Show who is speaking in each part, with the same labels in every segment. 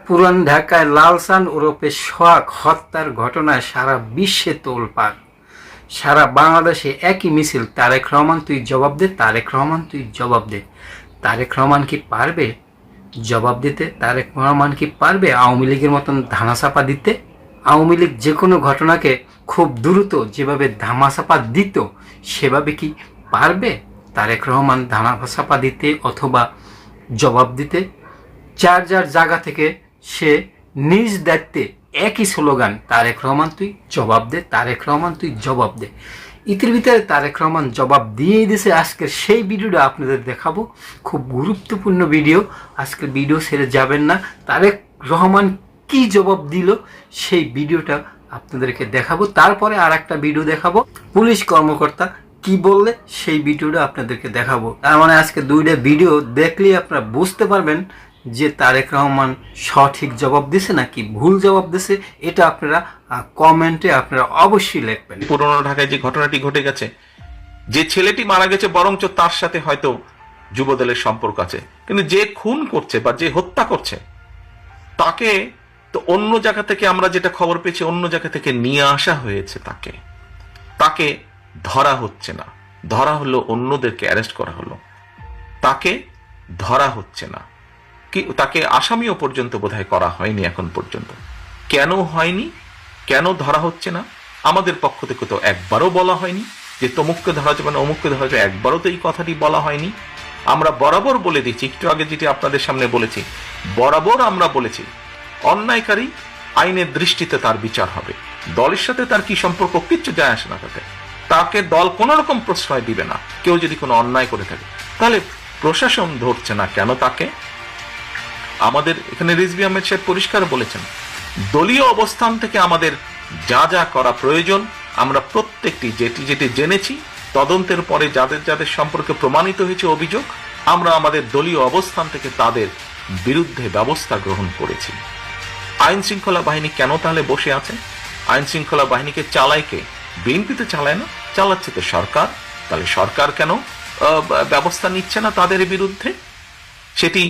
Speaker 1: পুরান ঢাকায় লালসান ওরফে সোহাগ হত্যার ঘটনায় সারা বিশ্বে তোলপাড়। সারা বাংলাদেশে একই মিছিল, তারেক রহমান তুই জবাব দে, তারেক রহমান তুই জবাব দে। তারেক রহমান কি পারবে জবাব দিতে? তারেক রহমান কি পারবে আওয়ামী লীগের মতন ধামাচাপা দিতে? আওয়ামী লীগ যে কোনো ঘটনাকে খুব দ্রুত যেভাবে ধামাচাপা দিত, সেভাবে কি পারবে তারেক রহমান ধামাচাপা দিতে অথবা জবাব দিতে? যার যার জায়গা থেকে সে নিজ দায়িত্বে একই স্লোগান, তারেক রহমান তুই জবাব দে, তারেক রহমান তুই জবাব দে। ইতির ভিতরে তারেক রহমান জবাব দিয়েই দিয়েছে। আজকের সেই ভিডিওটা আপনাদের দেখাবো, খুব গুরুত্বপূর্ণ ভিডিও। আজকের ভিডিও ছেড়ে যাবেন না। তারেক রহমান কি জবাব দিল সেই ভিডিওটা আপনাদেরকে দেখাবো। তারপরে আর একটা ভিডিও দেখাবো, পুলিশ কর্মকর্তা কি বললে সেই ভিডিওটা আপনাদেরকে দেখাবো। তার মানে আজকে দুইটা ভিডিও দেখলেই আপনারা বুঝতে পারবেন যে তারেক রহমান সঠিক জবাব দিছে নাকি ভুল জবাব দিছে। এটা আপনারা কমেন্টে আপনারা অবশ্যই লিখবেন।
Speaker 2: পুরনো ঢাকায় যে ঘটনাটি ঘটে গেছে, যে ছেলেটি মারা গেছে বরঞ্চ তার সাথে হয়তো যুবদলের সম্পর্ক আছে, কিন্তু যে খুন করছে বা যে হত্যা করছে তাকে তো অন্য জায়গা থেকে, আমরা যেটা খবর পেয়েছি, অন্য জায়গা থেকে নিয়ে আসা হয়েছে। তাকে ধরা হচ্ছে না, ধরা হলো অন্যদেরকে অ্যারেস্ট করা হলো, তাকে ধরা হচ্ছে না, কি তাকে আসামিও পর্যন্ত বোধহয় করা হয়নি এখন পর্যন্ত। কেন হয়নি, কেন ধরা হচ্ছে না? আমাদের পক্ষ থেকে তো একবারও বলা হয়নি যে তমুককে ধরা যাবে না, অমুককে ধরা যাবে, একবারও তো এই কথাটি বলা হয়নি। আমরা বরাবর বলে দিচ্ছি, একটু আগে যেটি আপনাদের সামনে বলেছি, বরাবর আমরা বলেছি অন্যায়কারী আইনের দৃষ্টিতে তার বিচার হবে। দলের সাথে তার কি সম্পর্ক, কিচ্ছু যায় আসে না তাতে। তাকে দল কোন রকম প্রশ্রয় দিবে না। কেউ যদি কোনো অন্যায় করে থাকে, তাহলে প্রশাসন ধরছে না কেন তাকে? আমাদের এখানে রিজভী আহমেদ সাহেব পরিষ্কার বলেছেন, দলীয় অবস্থান থেকে আমাদের যা যা করা প্রয়োজন আমরা প্রত্যেকটি যেটি জেনেছি, তদন্তের পরে যাদের যাদের সম্পর্কে প্রমাণিত হয়েছে অভিযোগ, আমরা আমাদের দলীয় অবস্থান থেকে তাদের বিরুদ্ধে ব্যবস্থা গ্রহণ করেছি। আইন শৃঙ্খলা বাহিনী কেন তাহলে বসে আছে? আইন শৃঙ্খলা বাহিনীকে চালায় কে? বিএনপি তো চালায় না, চালাচ্ছে তো সরকার। তাহলে সরকার কেন ব্যবস্থা নিচ্ছে না তাদের বিরুদ্ধে? সেটি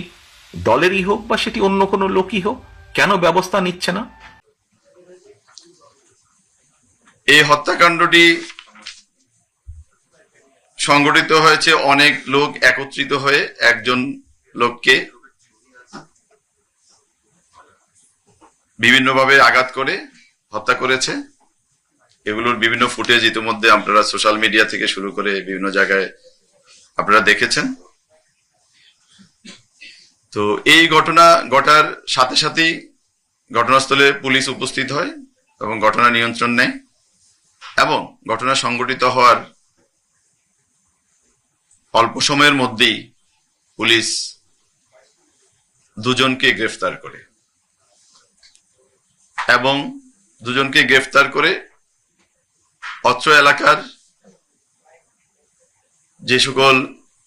Speaker 2: দলেরই হোক বা সেটি অন্য কোনো লোকই হোক, কেন ব্যবস্থা নিচ্ছে না?
Speaker 3: এই হত্যাকাণ্ডটি সংগঠিত হয়েছে অনেক লোক একত্রিত হয়ে একজন লোককে বিভিন্নভাবে আঘাত করে হত্যা করেছে। এগুলোর বিভিন্ন ফুটেজ ইতিমধ্যে আপনারা সোশ্যাল মিডিয়া থেকে শুরু করে বিভিন্ন জায়গায় আপনারা দেখেছেন। তো এই ঘটনা ঘটার সাথে সাথেই ঘটনাস্থলে পুলিশ উপস্থিত হয় এবং ঘটনা নিয়ন্ত্রণ নেয়, এবং ঘটনা সংঘটিত হওয়ার অল্প সময়ের মধ্যেই পুলিশ দুজনকে গ্রেফতার করে, এবং দুজনকে গ্রেফতার করে অত্র এলাকার যে সকল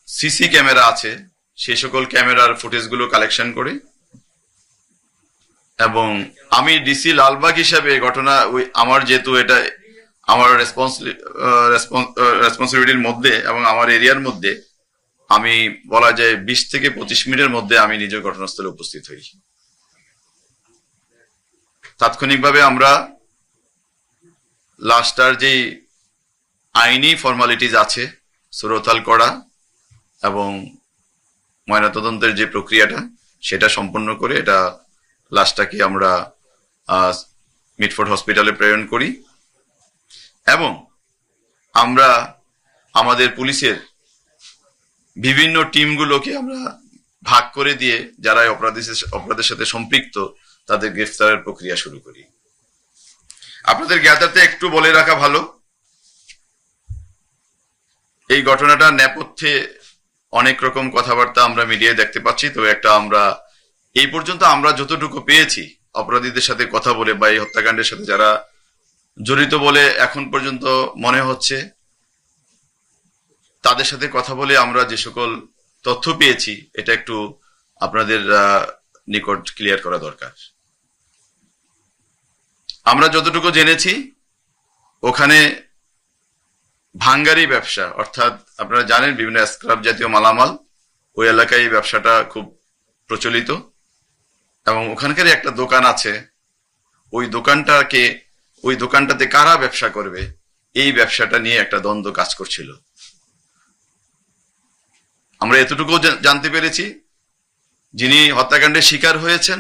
Speaker 3: সিসি ক্যামেরা আছে সেই সকল ক্যামেরার ফুটেজগুলো কালেকশন করে, এবং আমি ডিসি লালবাগ হিসাবে ঘটনা আমার যেহেতু এটা আমার রেসপন্সিবিলিটির মধ্যে এবং আমার এরিয়ার মধ্যে, আমি বলা যায় 20 থেকে 25 মিনিটের মধ্যে আমি নিজের ঘটনাস্থলে উপস্থিত হই। তাৎক্ষণিকভাবে আমরা লাশটার যে আইনি ফর্মালিটিজ আছে সুরতাল করা এবং ময়নাতদন্তের যে প্রক্রিয়াটা সেটা সম্পন্ন করে এটা লাশটাকে আমরা মিটফোর্ড হসপিটালে প্রেরণ করি, এবং আমরা আমাদের পুলিশের বিভিন্ন টিমগুলোকে আমরা ভাগ করে দিয়ে যারা অপরাধের সাথে সম্পৃক্ত তাদের গ্রেফতারের প্রক্রিয়া শুরু করি। আপনাদের জ্ঞাতার্থে একটু বলে রাখা ভালো, এই ঘটনাটার নেপথ্যে অনেক রকম কথাবার্তা আমরা মিডিয়ায় দেখতে পাচ্ছি। তো একটা আমরা এই পর্যন্ত আমরা যতটুকু পেয়েছি অপরাধীদের সাথে কথা বলে বা এই হত্যাকাণ্ডের সাথে যারা জড়িত বলে এখন পর্যন্ত মনে হচ্ছে, তাদের সাথে কথা বলে আমরা যে সকল তথ্য পেয়েছি এটা একটু আপনাদের নিকট ক্লিয়ার করা দরকার। আমরা যতটুকু জেনেছি ওখানে ভাঙ্গারি ব্যবসা, অর্থাৎ আপনারা জানেন বিভিন্ন স্ক্রাব জাতীয় মালামাল ওই এলাকায় এই ব্যবসাটা খুব প্রচলিত, এবং ওখানকার একটা দোকান আছে, ওই দোকানটাতে কারা ব্যবসা করবে, এই ব্যবসাটা নিয়ে একটা দ্বন্দ্ব কাজ করছিল। আমরা এতটুকু জানতে পেরেছি, যিনি হত্যাকাণ্ডের শিকার হয়েছেন